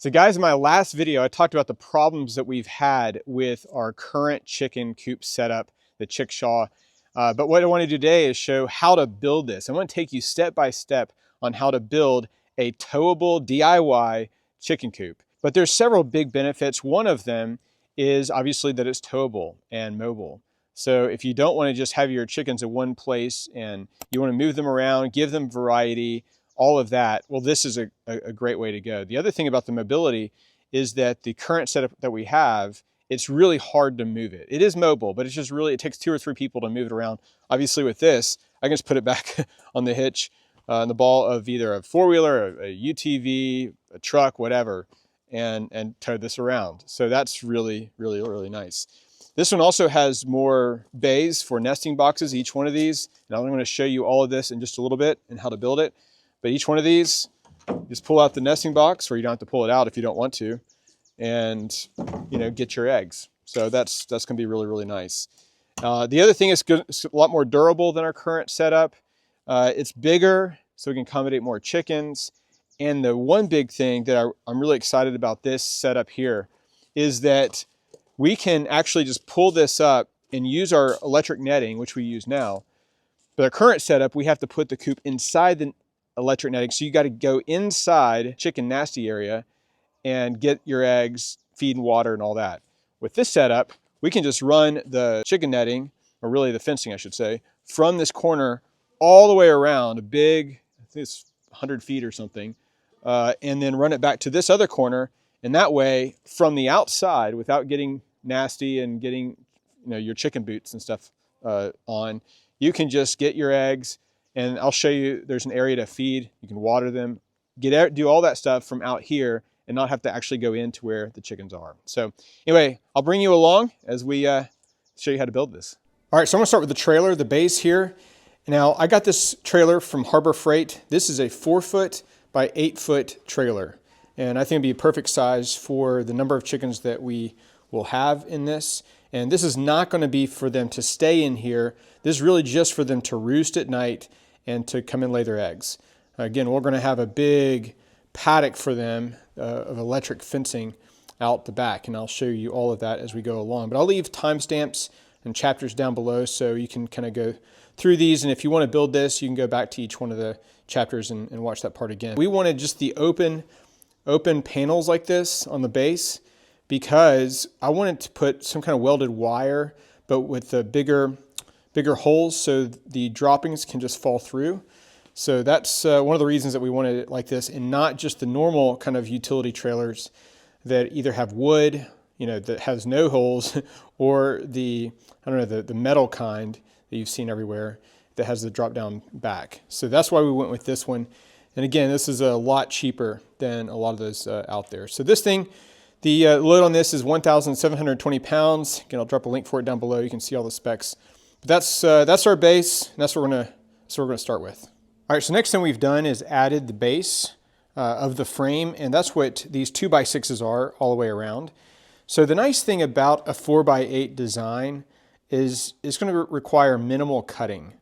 So guys, in my last video, I talked about the problems that we've had with our current chicken coop setup, the chickshaw. But what I want to do today is show how to build this. I want to take you step by step on how to build a towable DIY chicken coop. But there's several big benefits. One of them is obviously that it's towable and mobile. So if you don't want to just have your chickens in one place and you want to move them around, give them variety, all of that, well, this is a great way to go. The other thing about the mobility is that the current setup that we have, it's really hard to move it. It is mobile, but it's just really, it takes 2 or 3 people to move it around. Obviously with this, I can just put it back on the hitch on the ball of either a four-wheeler, a UTV, a truck, whatever, and tow this around. So that's really, really, really nice. This one also has more bays for nesting boxes, each one of these. And I'm going to show you all of this in just a little bit and how to build it. But each one of these, just pull out the nesting box, or you don't have to pull it out if you don't want to, and get your eggs. So that's going to be really, really nice. The other thing is it's a lot more durable than our current setup. It's bigger, so we can accommodate more chickens. And the one big thing that I'm really excited about this setup here is that we can actually just pull this up and use our electric netting, which we use now. But our current setup, we have to put the coop inside the electric netting. So you got to go inside chicken nasty area and get your eggs, feed and water and all that. With this setup, we can just run the chicken netting, or really the fencing, I should say, from this corner all the way around a big, I think it's 100 feet or something, and then run it back to this other corner. And that way, from the outside, without getting nasty and getting your chicken boots and stuff on, you can just get your eggs. And I'll show you, there's an area to feed. You can water them, do all that stuff from out here and not have to actually go into where the chickens are. So anyway, I'll bring you along as we show you how to build this. All right, so I'm gonna start with the trailer, the base here. Now, I got this trailer from Harbor Freight. This is a 4-foot by 8-foot trailer. And I think it'd be a perfect size for the number of chickens that we will have in this. And this is not gonna be for them to stay in here. This is really just for them to roost at night and to come and lay their eggs. Again, we're gonna have a big paddock for them of electric fencing out the back, and I'll show you all of that as we go along. But I'll leave timestamps and chapters down below so you can kind of go through these, and if you wanna build this, you can go back to each one of the chapters and watch that part again. We wanted just the open panels like this on the base because I wanted to put some kind of welded wire, but with the bigger holes so the droppings can just fall through. So that's one of the reasons that we wanted it like this, and not just the normal kind of utility trailers that either have wood, that has no holes, or the metal kind that you've seen everywhere that has the drop down back. So that's why we went with this one. And again, this is a lot cheaper than a lot of those out there. So this thing, the load on this is 1,720 pounds. Again, I'll drop a link for it down below. You can see all the specs. But that's our base, and that's what we're gonna start with. All right, so next thing we've done is added the base of the frame, and that's what these 2x6s are all the way around. So the nice thing about a 4x8 design is it's gonna require minimal cutting.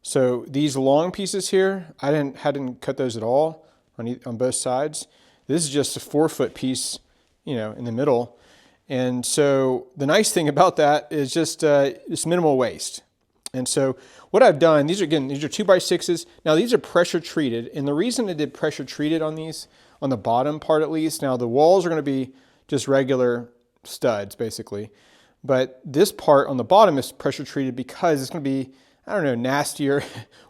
So these long pieces here, I hadn't cut those at all on both sides. This is just a 4-foot piece, in the middle. And so the nice thing about that is just it's minimal waste. And so what I've done, these are 2x6s. Now these are pressure treated, and the reason I did pressure treated on these, on the bottom part at least, now the walls are gonna be just regular studs basically, but this part on the bottom is pressure treated because it's gonna be, nastier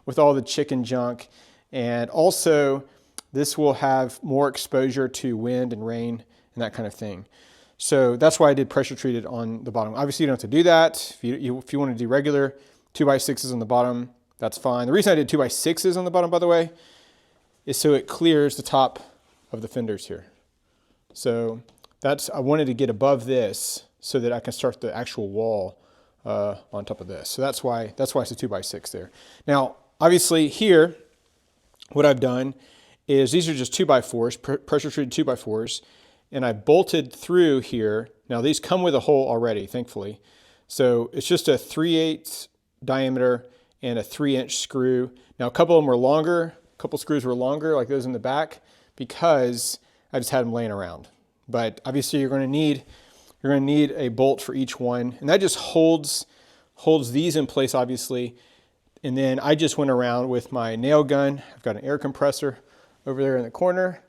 with all the chicken junk. And also this will have more exposure to wind and rain and that kind of thing. So that's why I did pressure treated on the bottom. Obviously you don't have to do that. If you want to do regular 2x6s on the bottom, that's fine. The reason I did 2x6s on the bottom, by the way, is so it clears the top of the fenders here. So I wanted to get above this so that I can start the actual wall on top of this. So that's why it's a 2x6 there. Now, obviously here, what I've done is these are just 2x4s, pressure treated 2x4s, and I bolted through here. Now these come with a hole already, thankfully. So it's just a 3/8 diameter and a 3-inch screw. Now a couple of them were longer, a couple screws were longer, like those in the back, because I just had them laying around. but obviously you're going to need a bolt for each one, and that just holds these in place, obviously. And then I just went around with my nail gun. I've got an air compressor over there in the corner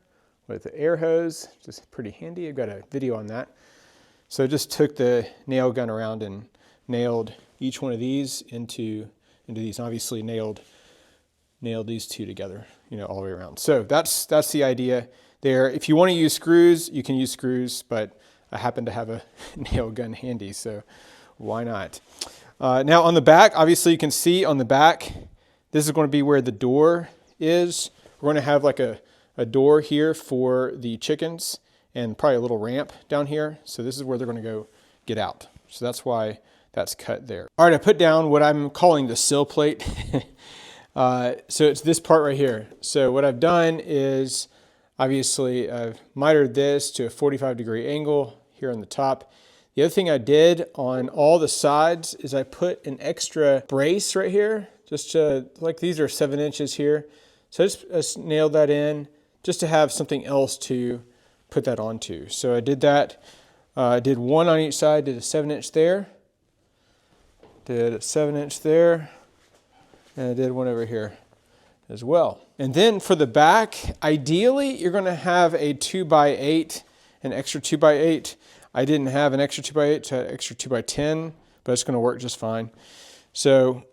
with the air hose, just pretty handy. I've got a video on that. So I just took the nail gun around and nailed each one of these into these, and obviously nailed these two together, all the way around. So that's the idea there. If you want to use screws, you can use screws, but I happen to have a nail gun handy, so why not? Now on the back, obviously you can see on the back, this is going to be where the door is. We're going to have like a door here for the chickens and probably a little ramp down here. So this is where they're going to go get out. So that's why that's cut there. All right, I put down what I'm calling the sill plate. So it's this part right here. So what I've done is obviously I've mitered this to a 45-degree angle here on the top. The other thing I did on all the sides is I put an extra brace right here, just to, like these are 7 inches here. So I just nailed that in just to have something else to put that onto. So I did that. I did one on each side, did a 7-inch there, did a 7-inch there, and I did one over here as well. And then for the back, ideally you're going to have a 2x8, an extra 2x8. I didn't have an extra 2x8, so I had an extra 2x10, but it's going to work just fine. So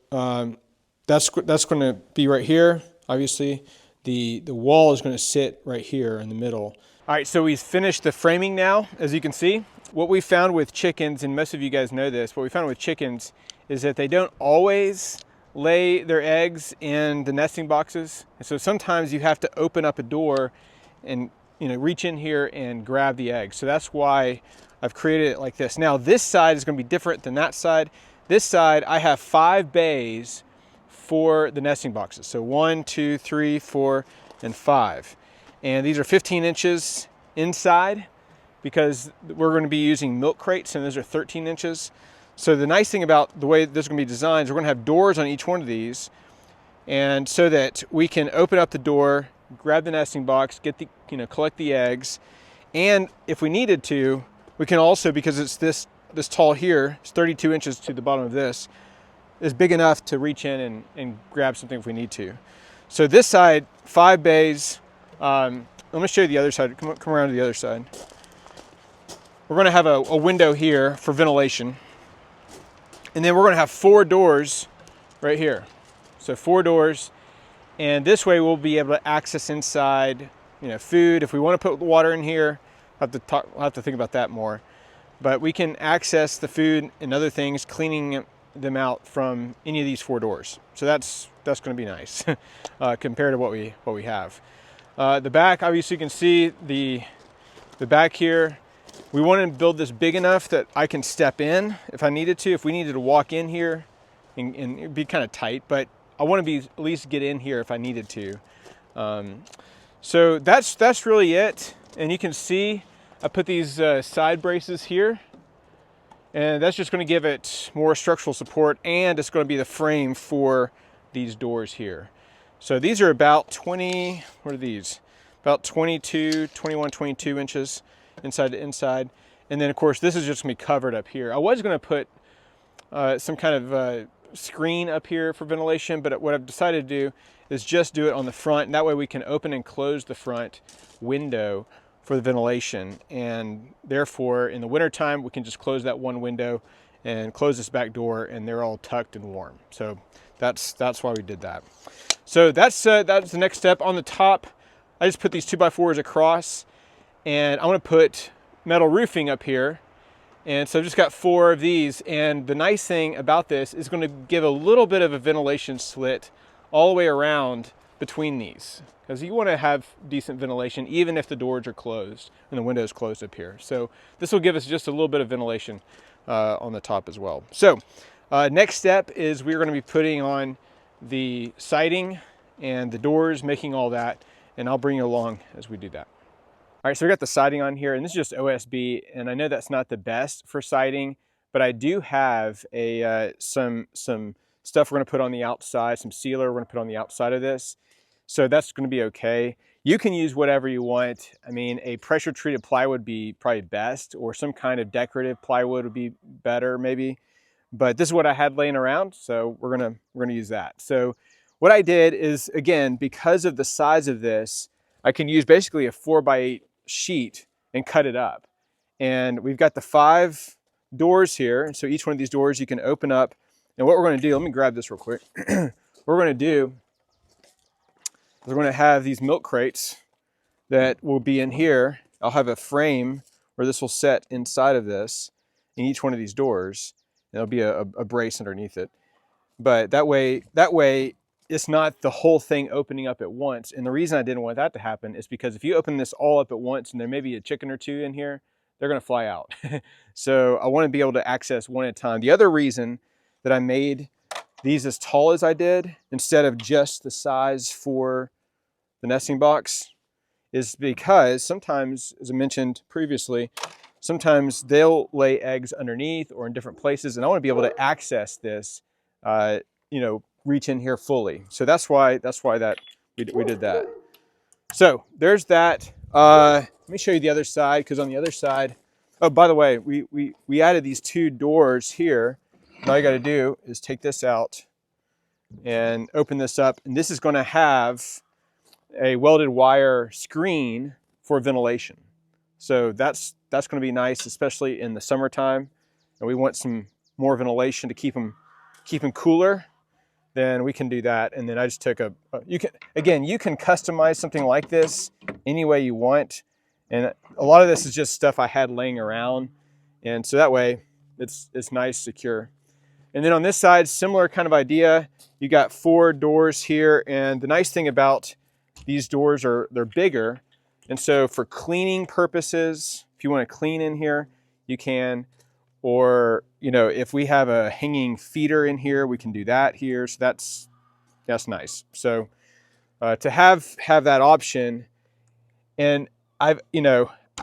that's going to be right here. Obviously, the wall is going to sit right here in the middle. All right, so we've finished the framing now, as you can see. What we found with chickens, and most of you guys know this, what we found with chickens is that they don't always lay their eggs in the nesting boxes. And so sometimes you have to open up a door and reach in here and grab the eggs. So that's why I've created it like this. Now this side is going to be different than that side. This side I have 5 bays for the nesting boxes. So 1, 2, 3, 4, and 5. And these are 15 inches inside because we're going to be using milk crates, and those are 13 inches. So the nice thing about the way this is going to be designed is we're going to have doors on each one of these, and so that we can open up the door, grab the nesting box, get the collect the eggs, and if we needed to, we can also, because it's this tall here, it's 32 inches to the bottom of this, is big enough to reach in and grab something if we need to. So this side, 5 bays. I'm going to show you the other side. Come around to the other side. We're going to have a window here for ventilation. And then we're going to have 4 doors right here. So 4 doors. And this way we'll be able to access inside, food. If we want to put water in here, I'll have to think about that more. But we can access the food and other things, cleaning them out from any of these 4 doors. So that's going to be nice compared to what we have. The back, obviously you can see the back here. We want to build this big enough that I can step in if I needed to. If we needed to walk in here, and it'd be kind of tight, but I want to be at least get in here if I needed to. So that's really it. And you can see I put these side braces here, and that's just going to give it more structural support, and it's going to be the frame for these doors here. So these are about 20, what are these? About 22, 21, 22 inches inside to inside. And then of course this is just going to be covered up here. I was going to put some kind of screen up here for ventilation, but what I've decided to do is just do it on the front, and that way we can open and close the front window for the ventilation, and therefore in the wintertime we can just close that one window and close this back door, and they're all tucked and warm. So that's why we did that. So that's the next step. On the top, I just put these 2x4s across, and I'm going to put metal roofing up here. And so I've just got 4 of these, and the nice thing about this is going to give a little bit of a ventilation slit all the way around between these, because you want to have decent ventilation even if the doors are closed and the window is closed up here. So this will give us just a little bit of ventilation on the top as well. So next step is we're going to be putting on the siding and the doors, making all that, and I'll bring you along as we do that. All right, so we got the siding on here, and this is just OSB, and I know that's not the best for siding, but I do have some stuff we're going to put on the outside, some sealer we're going to put on the outside of this, so that's going to be okay. You can use whatever you want. I mean, a pressure treated plywood would be probably best, or some kind of decorative plywood would be better maybe. But this is what I had laying around, so we're gonna use that. So what I did is, again, because of the size of this, I can use basically a 4x8 sheet and cut it up. And we've got the 5 doors here. So each one of these doors you can open up. And what we're gonna do, let me grab this real quick. What we're gonna do is we're gonna have these milk crates that will be in here. I'll have a frame where this will set inside of this in each one of these doors. There'll be a brace underneath it. But that way it's not the whole thing opening up at once. And the reason I didn't want that to happen is because if you open this all up at once and there may be a chicken or two in here, they're gonna fly out. So I wanna be able to access one at a time. The other reason that I made these as tall as I did, instead of just the size for the nesting box, is because sometimes, as I mentioned previously, sometimes they'll lay eggs underneath or in different places, and I want to be able to access this, you know, reach in here fully. So that's why we did that. So there's that. Let me show you the other side, because on the other side, oh, by the way, we added these 2 doors here. And all you got to do is take this out and open this up, and this is going to have a welded wire screen for ventilation. So that's going to be nice, especially in the summertime. And we want some more ventilation to keep them cooler. Then we can do that. And then I just took you can customize something like this any way you want. And a lot of this is just stuff I had laying around. And so that way it's nice, secure. And then on this side, similar kind of idea. You got 4 doors here. And the nice thing about these doors they're bigger. And so for cleaning purposes, if you want to clean in here, you can. Or, you know, if we have a hanging feeder in here, we can do that here. So that's nice. So to have that option, and I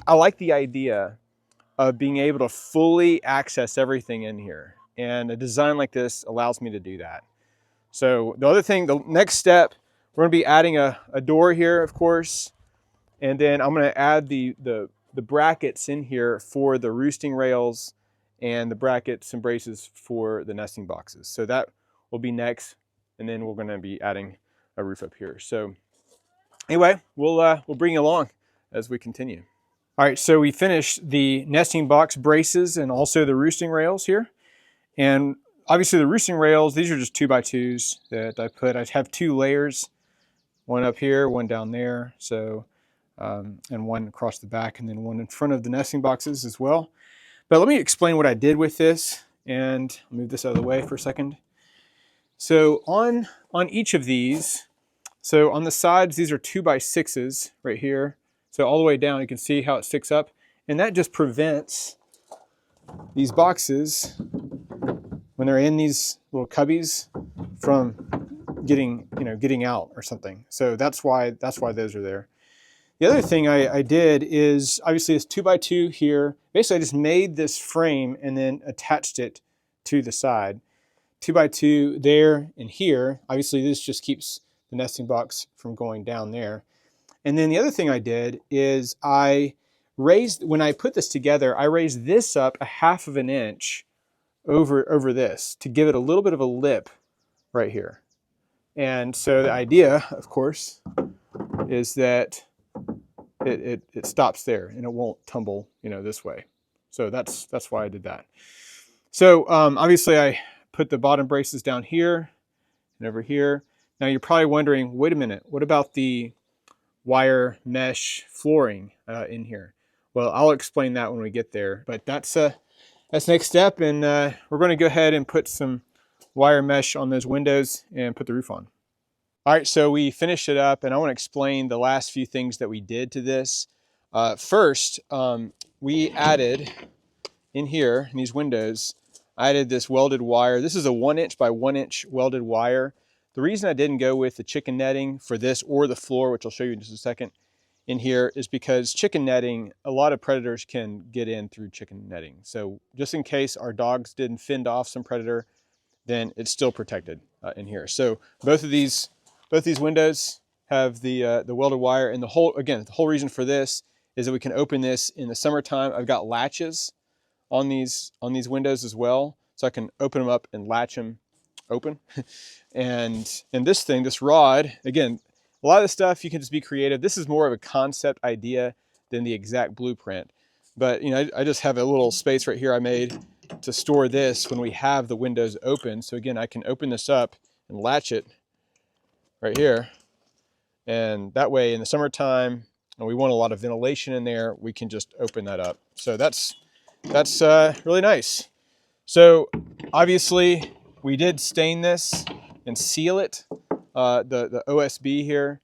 like the idea of being able to fully access everything in here. And a design like this allows me to do that. So the next step, we're going to be adding a door here, of course. And then I'm going to add the brackets in here for the roosting rails and the brackets and braces for the nesting boxes. So that will be next. And then we're going to be adding a roof up here. So anyway, we'll bring you along as we continue. All right, so we finished the nesting box braces and also the roosting rails here. And obviously the roosting rails, these are just 2x2s that I put. I have 2 layers, one up here, one down there. So, and one across the back, and then one in front of the nesting boxes as well. But let me explain what I did with this, and I'll move this out of the way for a second. So on each of these, so on the sides, these are 2x6s right here. So all the way down, you can see how it sticks up, and that just prevents these boxes, when they're in these little cubbies, from getting out or something. So that's why those are there. The other thing I did is, obviously it's 2x2 here. Basically I just made this frame and then attached it to the side. 2x2 there and here. Obviously this just keeps the nesting box from going down there. And then the other thing I did is when I put this together, I raised this up 1/2 of an inch over this to give it a little bit of a lip right here. And so the idea, of course, is that it stops there and it won't tumble, this way. So that's why I did that. So obviously I put the bottom braces down here and over here. Now you're probably wondering, wait a minute, what about the wire mesh flooring in here? Well, I'll explain that when we get there, but that's next step, and we're going to go ahead and put some wire mesh on those windows and put the roof on. All right, so we finished it up, and I want to explain the last few things that we did to this. First, we added in here, in these windows, I added this welded wire. This is a 1" by 1" welded wire. The reason I didn't go with the chicken netting for this or the floor, which I'll show you in just a second, in here is because chicken netting, a lot of predators can get in through chicken netting. So just in case our dogs didn't fend off some predator, then it's still protected in here. So both these windows have the welded wire, and the whole reason for this is that we can open this in the summertime. I've got latches on these windows as well, so I can open them up and latch them open. and this rod, again, a lot of the stuff you can just be creative. This is more of a concept idea than the exact blueprint. But you know, I just have a little space right here I made to store this when we have the windows open. So again, I can open this up and latch it right here. And that way in the summertime, and we want a lot of ventilation in there, we can just open that up. So that's really nice. So obviously we did stain this and seal it, the OSB here.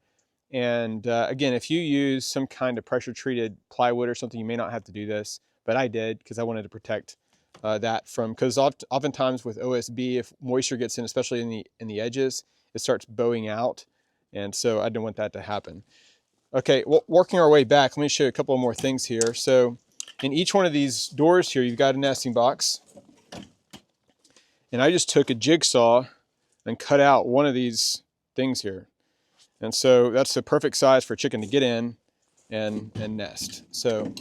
And again, if you use some kind of pressure treated plywood or something, you may not have to do this, but I did because I wanted to protect that from, because oftentimes with OSB, if moisture gets in, especially in the edges, it starts bowing out. And so I didn't want that to happen. Okay, well, working our way back, let me show you a couple more things here. So in each one of these doors here, you've got a nesting box. And I just took a jigsaw and cut out one of these things here. And so that's the perfect size for a chicken to get in and nest. So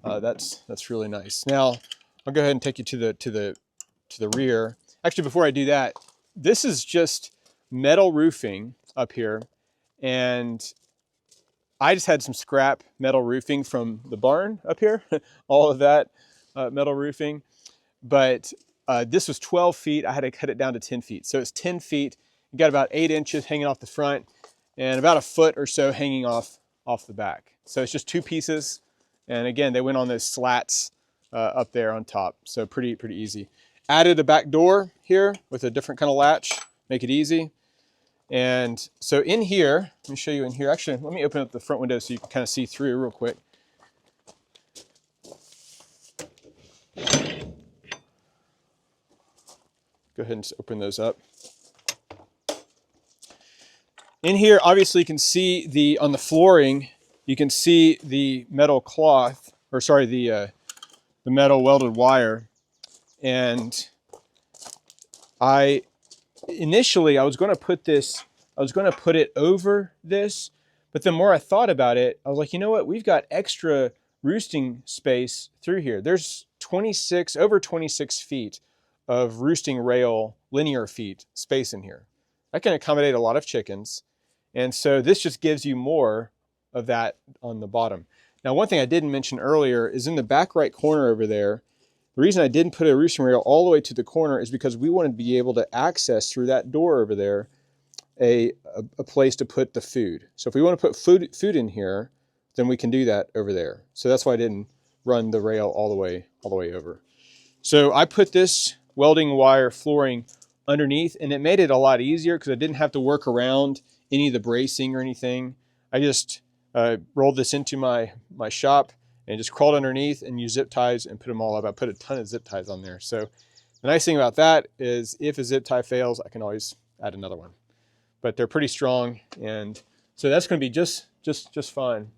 that's really nice. Now I'll go ahead and take you to the rear. Actually, before I do that, this is just metal roofing up here, and I just had some scrap metal roofing from the barn up here, all of that metal roofing. But this was 12 feet. I had to cut it down to 10 feet. So it's 10 feet. You got about 8 inches hanging off the front and about a foot or so hanging off the back. So it's just 2 pieces. And again, they went on those slats up there on top. So pretty easy. Added a back door here with a different kind of latch, make it easy. And so in here, let me show you in here. Actually, let me open up the front window so you can kind of see through real quick. Go ahead and just open those up. In here, obviously you can see on the flooring, you can see the metal cloth, or sorry, the metal welded wire. And initially I was going to put it over this, but the more I thought about it, I was like, you know what? We've got extra roosting space through here. There's over 26 feet of roosting rail, linear feet space in here. That can accommodate a lot of chickens. And so this just gives you more of that on the bottom. Now, one thing I didn't mention earlier is in the back right corner over there. The reason I didn't put a roosting rail all the way to the corner is because we wanted to be able to access through that door over there a place to put the food. So if we want to put food in here, then we can do that over there. So that's why I didn't run the rail all the way over. So I put this welding wire flooring underneath, and it made it a lot easier because I didn't have to work around any of the bracing or anything. I just rolled this into my shop and just crawled underneath and used zip ties and put them all up. I put a ton of zip ties on there. So the nice thing about that is if a zip tie fails, I can always add another one. But they're pretty strong, and so that's going to be just fine.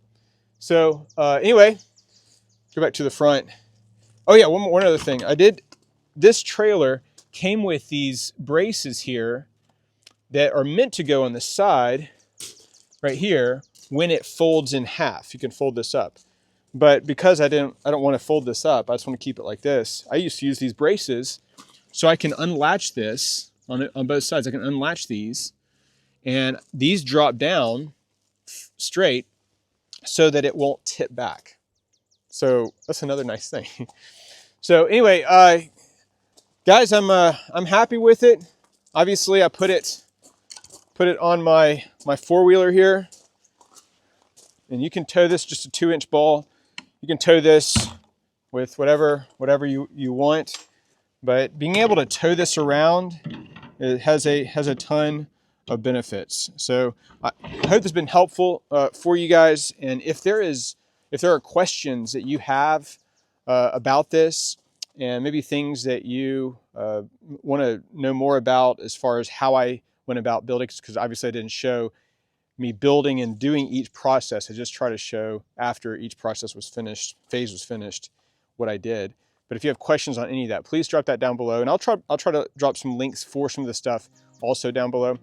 So anyway, go back to the front. Oh yeah, one other thing. This trailer came with these braces here that are meant to go on the side right here when it folds in half. You can fold this up. But because I don't want to fold this up, I just want to keep it like this. I used to use these braces so I can unlatch this on both sides. I can unlatch these, and these drop down straight so that it won't tip back. So that's another nice thing. So anyway, guys, I'm happy with it. Obviously, I put it on my four-wheeler here, and you can tow this just a 2-inch ball. You can tow this with whatever you want, but being able to tow this around, it has a ton of benefits. So I hope this has been helpful for you guys. And if there are questions that you have about this, and maybe things that you want to know more about as far as how I went about building, because obviously I didn't show me building and doing each process. I just try to show after each phase was finished, what I did. But if you have questions on any of that, please drop that down below, and I'll try to drop some links for some of the stuff also down below.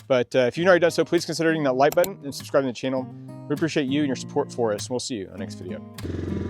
But if you've not already done so, please consider hitting that like button and subscribing to the channel. We appreciate you and your support for us. We'll see you on the next video.